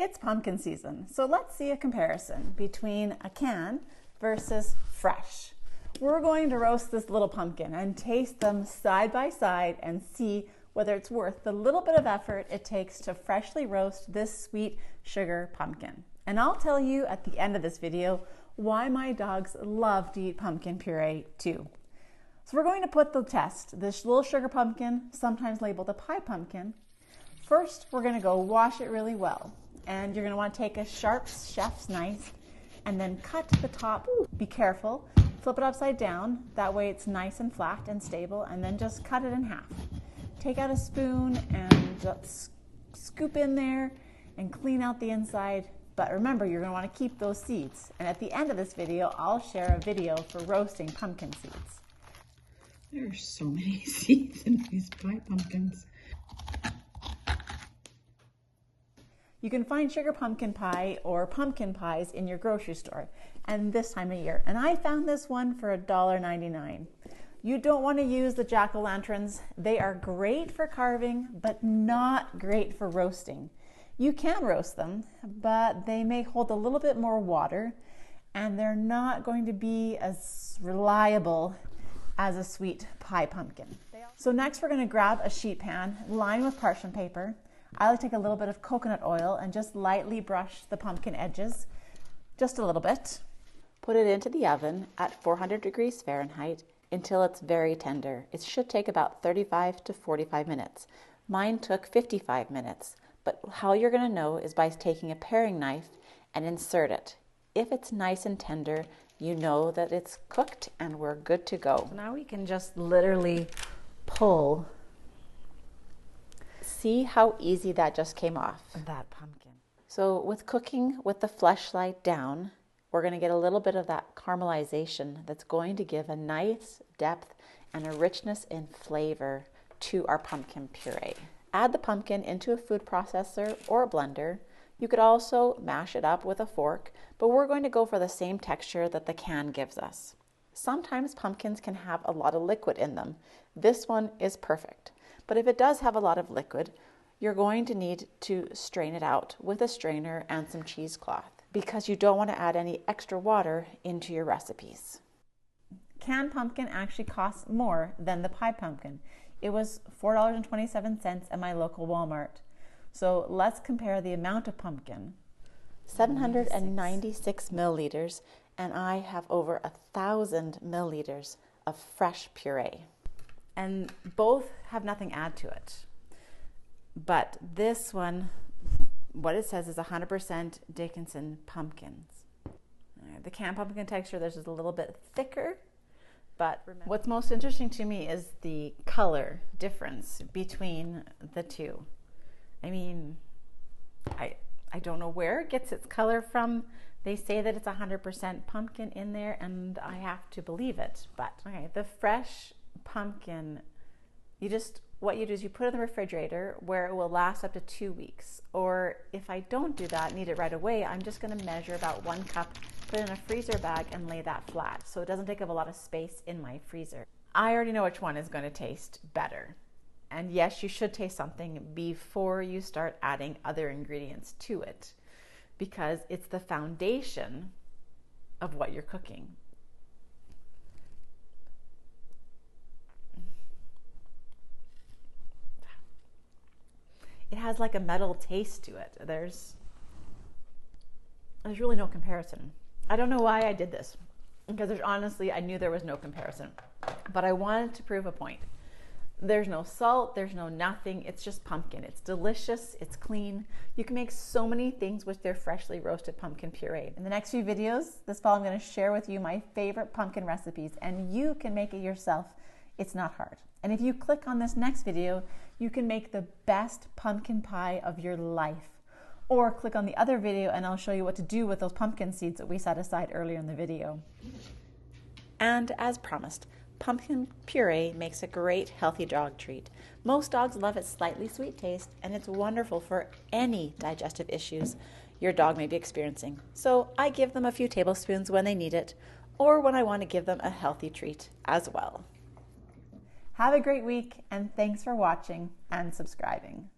It's pumpkin season, so let's see a comparison between a can versus fresh. We're going to roast this little pumpkin and taste them side by side and see whether it's worth the little bit of effort it takes to freshly roast this sweet sugar pumpkin. And I'll tell you at the end of this video why my dogs love to eat pumpkin puree too. So we're going to put the test this little sugar pumpkin, sometimes labeled a pie pumpkin. First, we're going to go wash it really well. And you're going to want to take a sharp chef's knife and then cut the top. Be careful. Flip it upside down. That way it's nice and flat and stable. And then just cut it in half. Take out a spoon and just scoop in there and clean out the inside. But remember, you're going to want to keep those seeds. And at the end of this video, I'll share a video for roasting pumpkin seeds. There's so many seeds in these pie pumpkins. You can find sugar pumpkin pie or pumpkin pies in your grocery store and this time of year. And I found this one for $1.99. You don't want to use the jack-o'-lanterns. They are great for carving, but not great for roasting. You can roast them, but they may hold a little bit more water and they're not going to be as reliable as a sweet pie pumpkin. So next we're going to grab a sheet pan lined with parchment paper. I like to take a little bit of coconut oil and just lightly brush the pumpkin edges, just a little bit. Put it into the oven at 400 degrees Fahrenheit until it's very tender. It should take about 35 to 45 minutes. Mine took 55 minutes, but how you're going to know is by taking a paring knife and insert it. If it's nice and tender, you know that it's cooked and we're good to go. So now we can just literally pull. See how easy that just came off. That pumpkin. So with cooking with the fleshlight down, we're going to get a little bit of that caramelization that's going to give a nice depth and a richness in flavor to our pumpkin puree. Add the pumpkin into a food processor or a blender. You could also mash it up with a fork, but we're going to go for the same texture that the can gives us. Sometimes pumpkins can have a lot of liquid in them. This one is perfect. But if it does have a lot of liquid, you're going to need to strain it out with a strainer and some cheesecloth because you don't want to add any extra water into your recipes. Canned pumpkin actually costs more than the pie pumpkin. It was $4.27 at my local Walmart. So let's compare the amount of pumpkin. 796 milliliters, and I have over 1,000 milliliters of fresh puree. And both have nothing add to it. But this one, what it says is 100% Dickinson pumpkins. The canned pumpkin texture, there's just a little bit thicker. But what's most interesting to me is the color difference between the two. I mean, I don't know where it gets its color from. They say that it's 100% pumpkin in there, and I have to believe it. But okay, the fresh pumpkin, what you do is you put it in the refrigerator where it will last up to 2 weeks. Or if I don't do that, need it right away, I'm just going to measure about 1 cup, put it in a freezer bag and lay that flat so it doesn't take up a lot of space in my freezer. I already know which one is going to taste better. And yes, you should taste something before you start adding other ingredients to it because it's the foundation of what you're cooking. It has like a metal taste to it. There's really no comparison. I don't know why I did this because honestly, I knew there was no comparison, but I wanted to prove a point. There's no salt, there's no nothing. It's just pumpkin. It's delicious, it's clean. You can make so many things with their freshly roasted pumpkin puree. In the next few videos this fall, I'm going to share with you my favorite pumpkin recipes, and you can make it yourself. It's not hard. And if you click on this next video, you can make the best pumpkin pie of your life. Or click on the other video and I'll show you what to do with those pumpkin seeds that we set aside earlier in the video. And as promised, pumpkin puree makes a great healthy dog treat. Most dogs love its slightly sweet taste, and it's wonderful for any digestive issues your dog may be experiencing. So I give them a few tablespoons when they need it, or when I want to give them a healthy treat as well. Have a great week, and thanks for watching and subscribing.